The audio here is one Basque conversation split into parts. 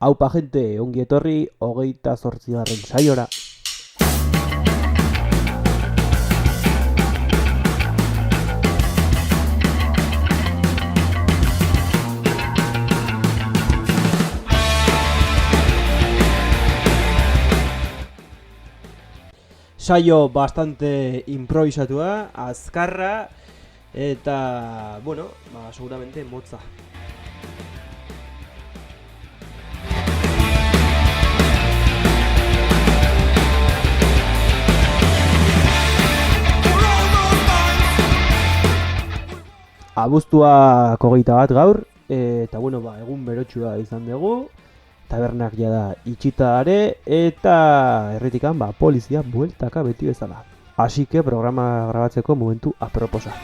Aupa gente, ongi etorri 28. saiora. Saio bastante improvisatua, azkarra eta, bueno, seguramente motza. Abuztuak 21 gaur, eta bueno, egun berotsua izan dugu, tabernak jada itxita are, eta erretikan polizia bueltaka beti bezala. Así que programa grabatzeko momentu aproposa.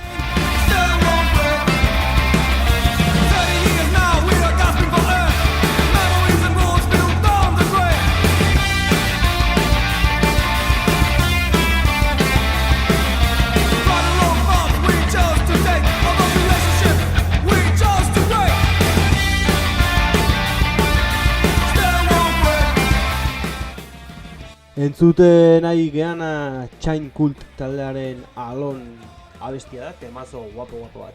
Entzuten nahi geana Chain Cult taldearen Alone abestia da, temazo guapo bat.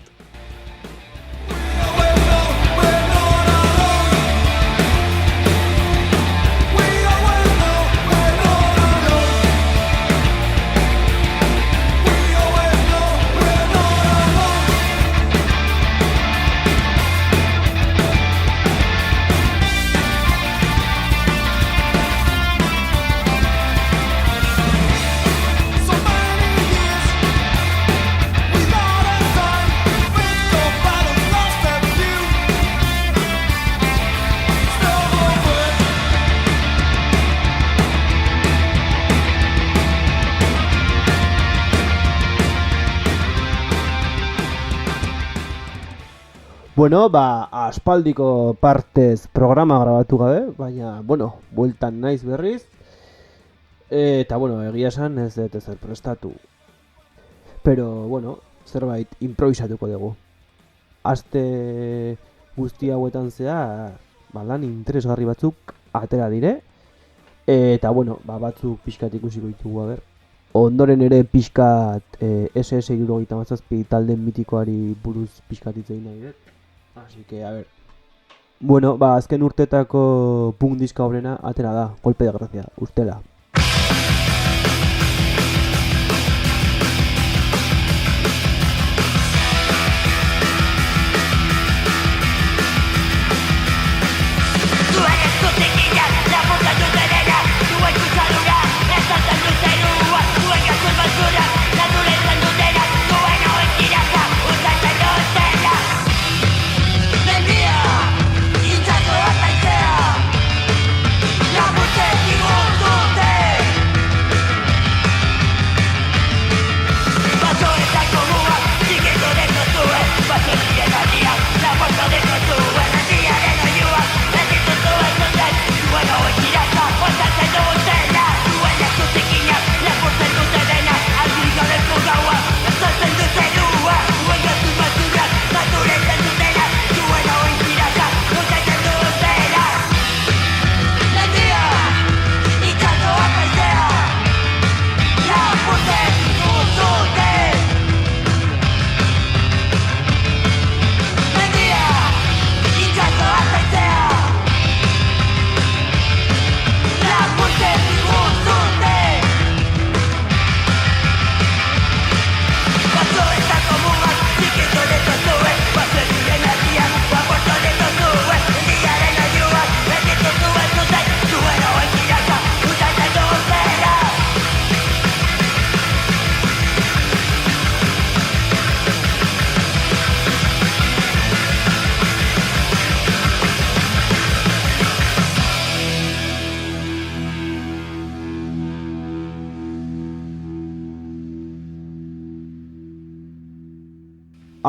Bueno, aspaldiko partez programa grabatu gabe, baina, bueltan naiz berriz. Eta, egia esan ez dut ezer prestatu. Pero, zerbait improvisatuko dugu. Aste guzti hauetan zehar, lan interesgarri batzuk atera dire. Eta, batzuk pixkat ikusiko ditugu, Ondoren ere pixkat SS77 talden mitikoari buruz pixkat itzein nahi dut. Así que, azken urtetako punk diska horrena atera da, Golpe de Gracia, ustela.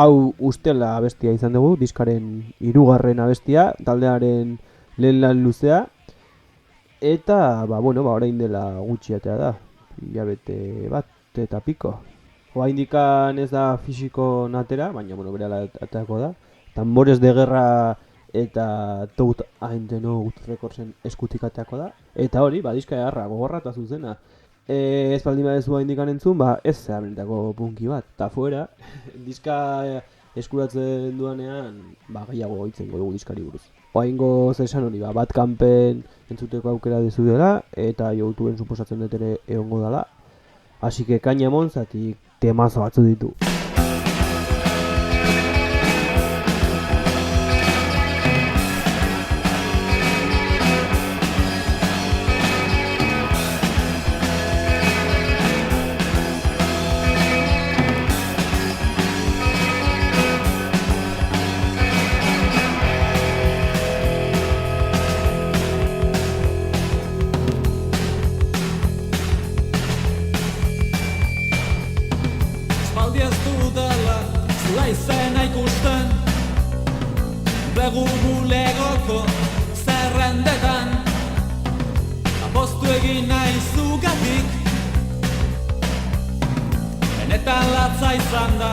Hau ustela abestia izan dugu, diskaren 3. abestia, taldearen lehen lan luzea. Eta, orain dela gutxi atea da, hilabete bat eta piko. Oraindikan ez da fisiko natera, baina, berehala ateako da. Tambores de Guerra eta Tout I'm the Note Recordsen eskutikateako da. Eta hori, diska egarra, gogorra eta zuzena. Ez baldin badezu haindikan entzun, ez zera benetako punki bat. Ta fuera, diska eskuratzen duanean, gehiago hitzen dugu diskari buruz. Oaingo zesan hori, bat kanpen entzuteko aukera dezu dela, eta YouTubeen suposatzen dut ere egongo dela. Así que kaina zatik temazo batzu ditu. Izena ikusten Begu bulegoko zerrendetan Apostu egin nahi zugatik Benetan latza izan da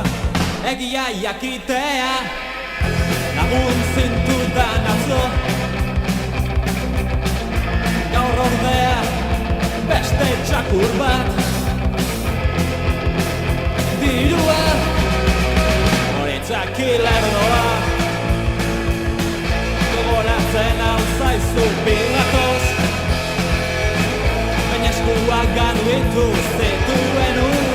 egia jakitea Lagun zintudan atzo Gaur ordea beste txakur bat Dirua Zakilerdoa Gogoratzen hau zaizu pilatoz Baina eskuak garbitu zituen ura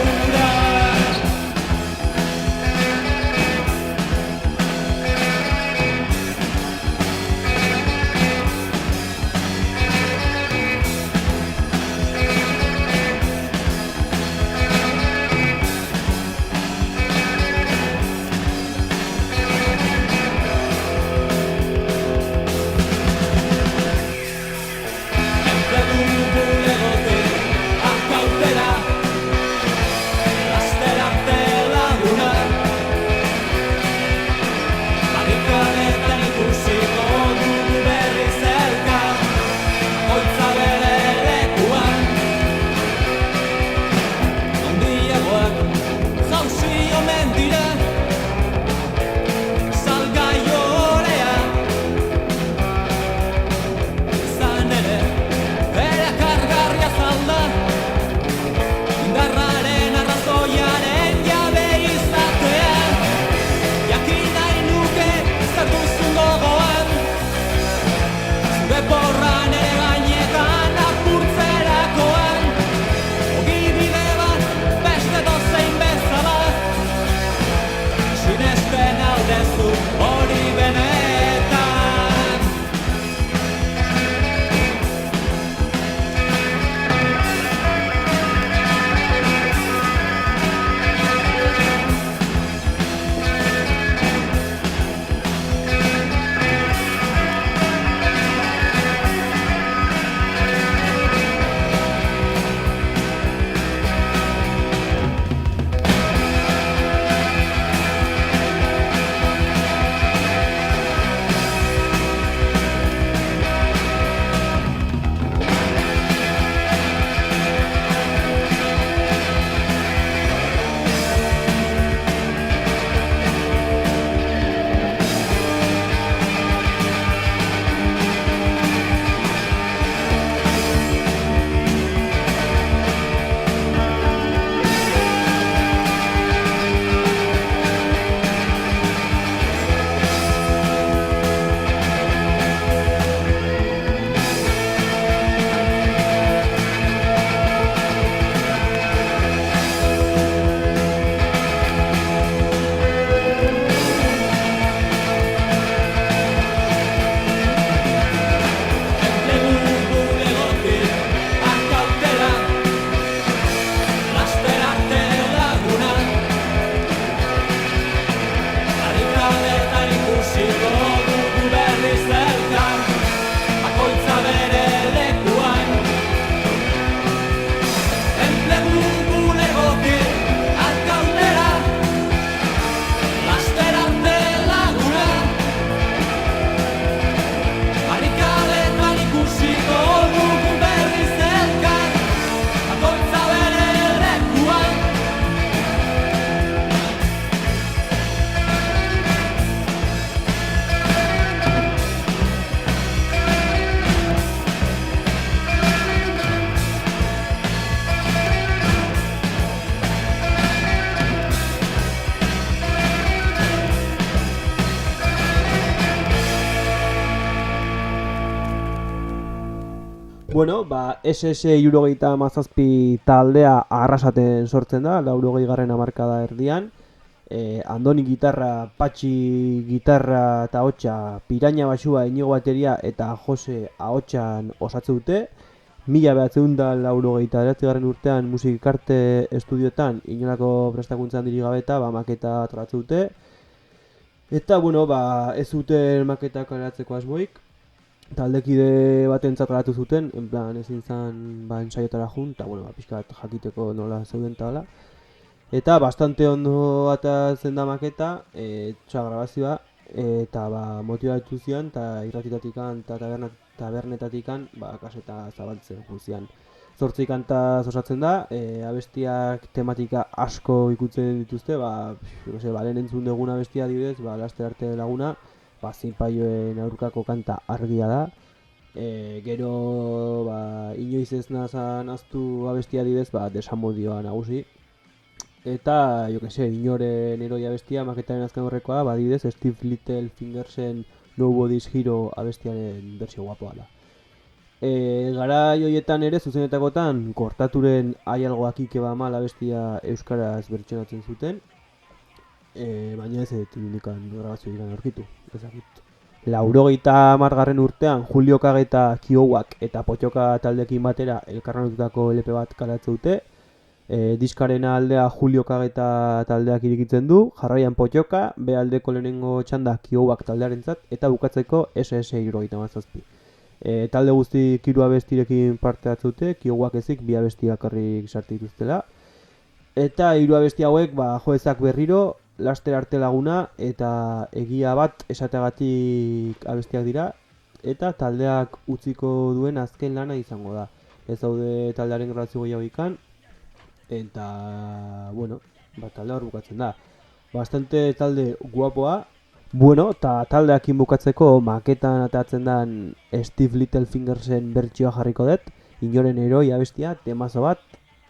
Bueno, SS77 taldea arrasaten sortzen da, 80. hamarkada erdian. Andoni gitarra, Patxi gitarra eta ahotsa, Piraña basua, Inigo bateria eta Jose ahotsan osatzen dute. 1989 urtean Musikarte estudioetan inolako prestakuntzan diri gabeta, maketa tratzen dute. Eta, bueno, ez zuten maketa kaleratzeko asmoik. Taldekide batentzat garatu zuten, en plan ezin zan ensaiotara jun, eta pixka bat jakiteko nola zeuden eta hala. Eta bastante ondo atatzen da maketa, grabazioa, eta motibatu zian, eta irratitatikan eta tabernetatikan kaseta zabaltzen juzian. 8 kantaz osatzen da, abestiak tematika asko ikutzen dituzte, lehen entzun dugun abestia adibidez, Laster arte laguna, zinpaioen aurkako kanta argia da. Gero inoiz ez nazan aztu abestia adibidez, desamodioa nagusi. Eta, inoren eroi abestia, maketaren azken horrekoa, adibidez, Steve Littlefingersen Nobody's Hero abestiaren bersio guapoa da. Garai horietan ere, zuzenetakotan, Kortaturen Hay algo aquí que va mal abestia euskaraz bertsionatzen zuten. Baina ez indikan grabazio ikan aurkitu, ezakit. 80. urtean, Julio Kage eta Kiowak eta Potxoka taldekin batera elkarranututako LP bat kalatzen dute. Diskaren aldea Julio Kage eta taldeak irikitzen du, jarraian Potxoka, B aldeko lehenengo txanda Kiowak taldearentzat eta bukatzeko SS77. Talde guztik 3 abestirekin parte hartzute, Kiowak ezik 2 abesti bakarrik sartu dituztela. Eta 3 abesti hauek joezak berriro, Laster arte laguna eta egia bat esateagatik abestiak dira, eta taldeak utziko duen azken lana izango da. Ez daude taldearen grabazio gehiago ikan, eta, talde hor bukatzen da. Bastante talde guapoa. Eta taldeakin bukatzeko maketan atatzen den Steve Littlefingersen bertsioa jarriko dut, inoren eroi abestia, temazo bat,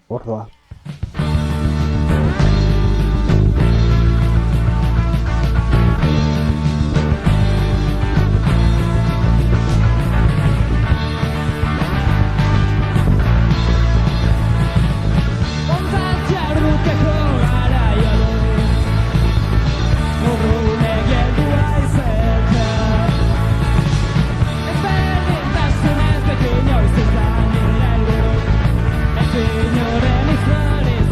ordoa. Señores, mis flores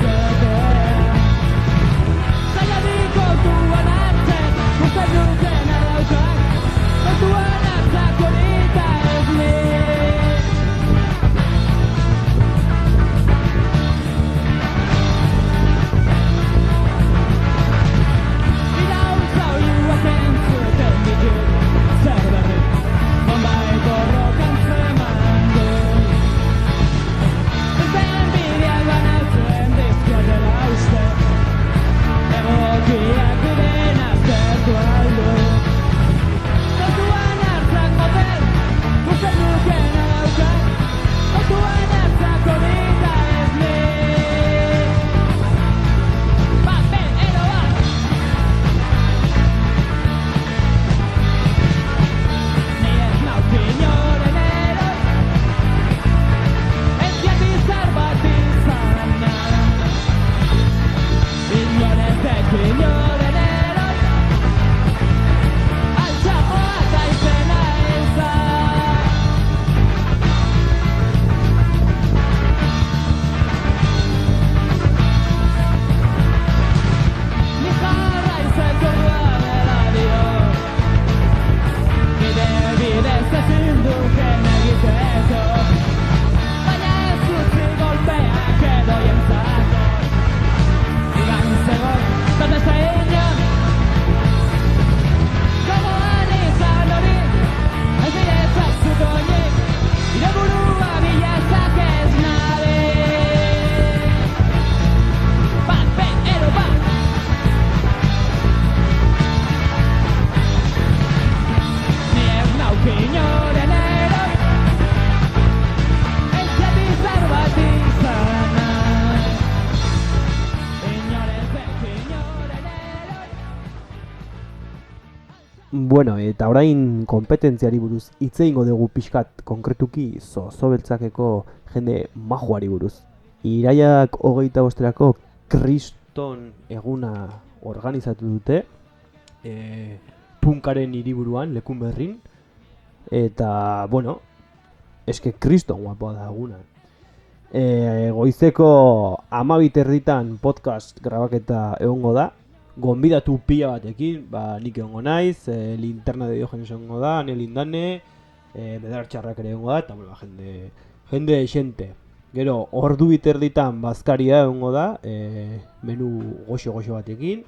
Bueno, eta orain kompetentziari buruz hitz egingo dugu pixkat konkretuki Zozobeltzakeko jende majoari buruz. Iraiak 25-erako kriston eguna organizatu dute, punkaren hiriburuan, Lekunberrin, eta, bueno, eske kriston guapoa da eguna. Goizeko 12:00 podcast grabaketa egongo da, gonbidatu pila batekin, nik egongo naiz, linterna de Diogenes egongo da, Ane Lindane, Bedar Txarrak ere egongo da, eta bueno, jende xente. Gero, 2:30 bazkaria egongo da, menu goxo batekin,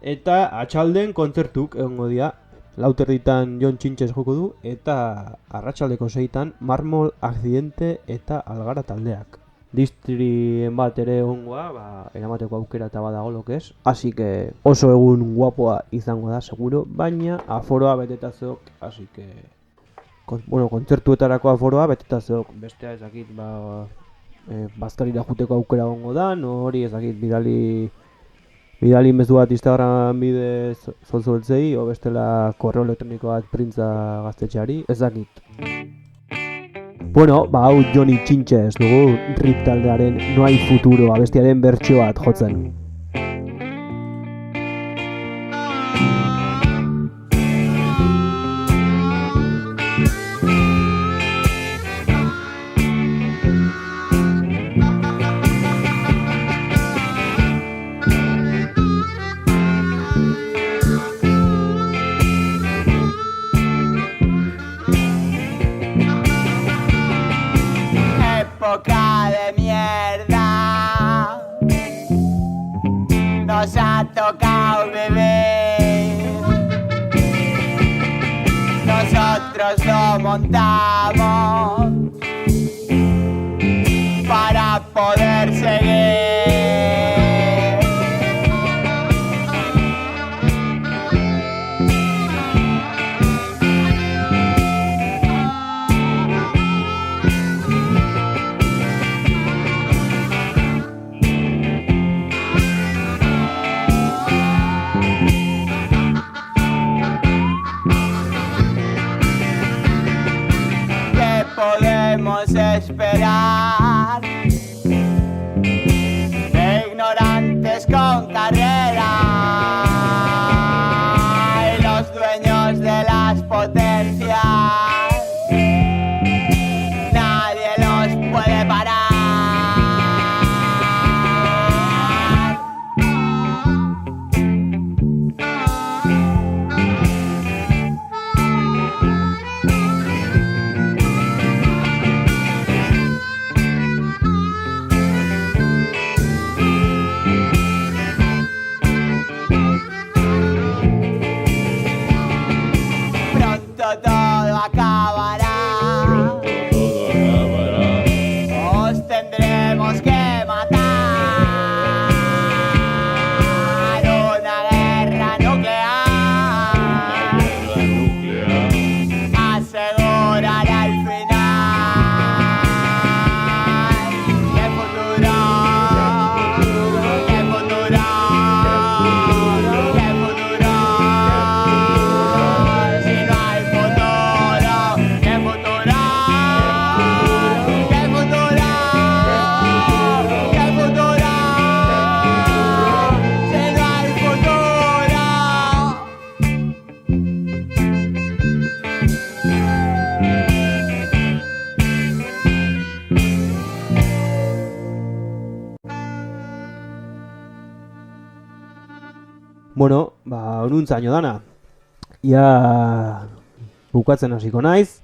eta atxalden kontzertuk egongo dira, 4:00 Jon Txintxez joko du, eta arratsaldeko 6:00 Marmol, Accidente eta Algara taldeak. Distrien bat ere egongoa, eramateko aukera eta badago lokez. Así que oso egun guapoa izango da, seguro, baina aforoa beteta zeok, así que... Bueno, kontzertuetarako aforoa beteta zeok, bestea ezakit, bazkarira juteko aukera egongo da, hori ezakit bidali mezu bat Instagram bidez Zozobeltzei, o bestela korreo elektroniko bat Printza Gaztetxeari, ezakit. Bueno, hau Joni Txintxez dugu, Rip taldearen No hay futuro abestiaren bertsio bat jotzen. Época de mierda, nos ha tocado vivir. Nosotros lo montamos para poder seguir. Podemos esperar de ignorantes con carrera y los dueños de las potencias, nadie los puede parar. Todo acabará. Os tendremos que matar. Una guerra nuclear asegurará el final. ¡Qué futuro! ¡Qué futuro! ¡Qué futuro! Si no hay futuro, ¡qué futuro! ¡Qué futuro! ¡Qué futuro! Si no hay futuro. Bueno, onuntzaino dana. Ia bukatzen hasiko naiz.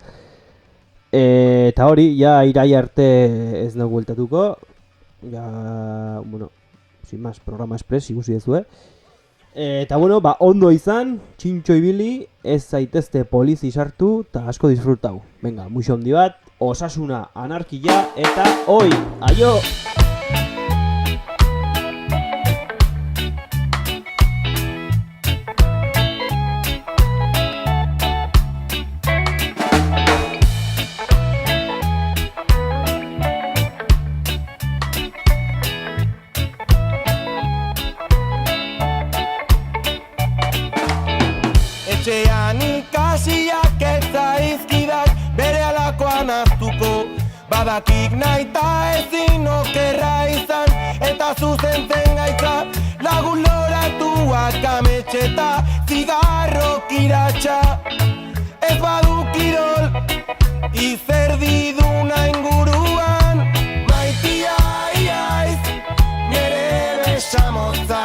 Eta hori, ja irai arte ez nago bueltatuko. Ja, bueno, sin más, programa express ikusi dezue. Eta bueno, ondo izan, txintxo ibili, ez zaitezte polizi sartu, eta asko disfrutau. Venga, muixo handi bat, osasuna, anarkia, eta oi, aio! Etxean Badakik naita ezin okerra izan, eta zuzentzen gaitza lagun loratuak ametxeta zigarro kiratxa. Ez badu kirol, izerdi duna inguruan, maitia iaiz, nere besamotza.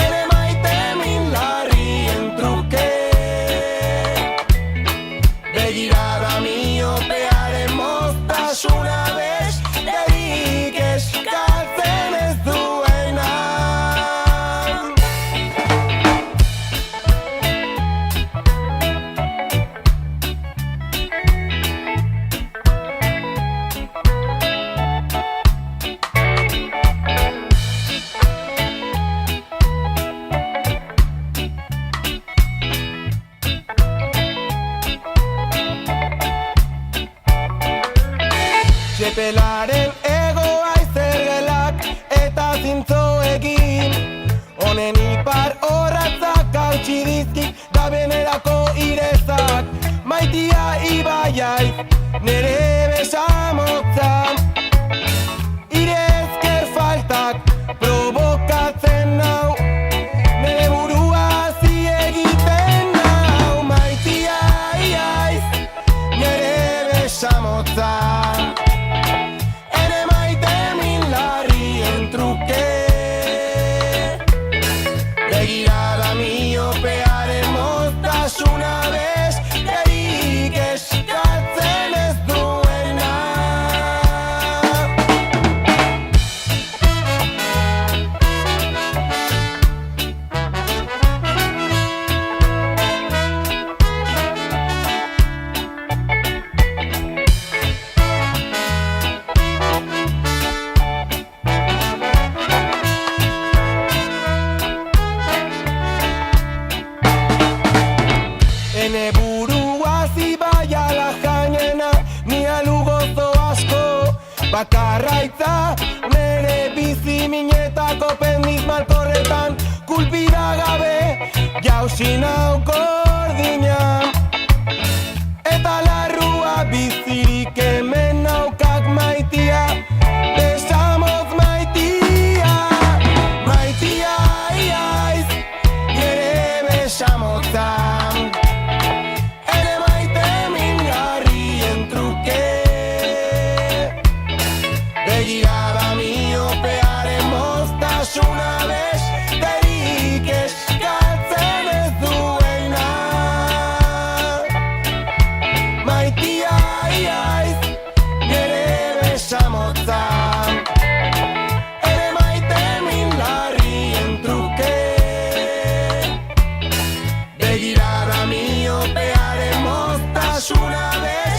Ere maite min larrien truke, begirada miopearen moztasuna besterik eskatzen ez duena. Txepelaren egoa izergelak eta zintzoekin, honen ipar horratzak hautsi dizkik da benerako irezak. Maitia ibaiaiz, nere besamotza, ire ezker faltak provokatzen nau, nere burua hazi egiten nau. Maitia iaiz, nere besamotza. Begirada miopearen moztasuna besterik eskatzen ez duena. Ene burua zibaia la jainena, ni alugozo asko, bakarraitza nere bizi minetako pendiz malkorretan, kulpida gabe jausi nau gordina. Eta larrua bizirik hemen naukak maitia, besamoz maitia. Maitia iaiz, nere besamotza. Begirada miopearen moztasuna besterik eskatzen ez duena. Maitia iaiz, nere besamotza, ere maite min larrien truke. Begirada miopearen moztasuna besterik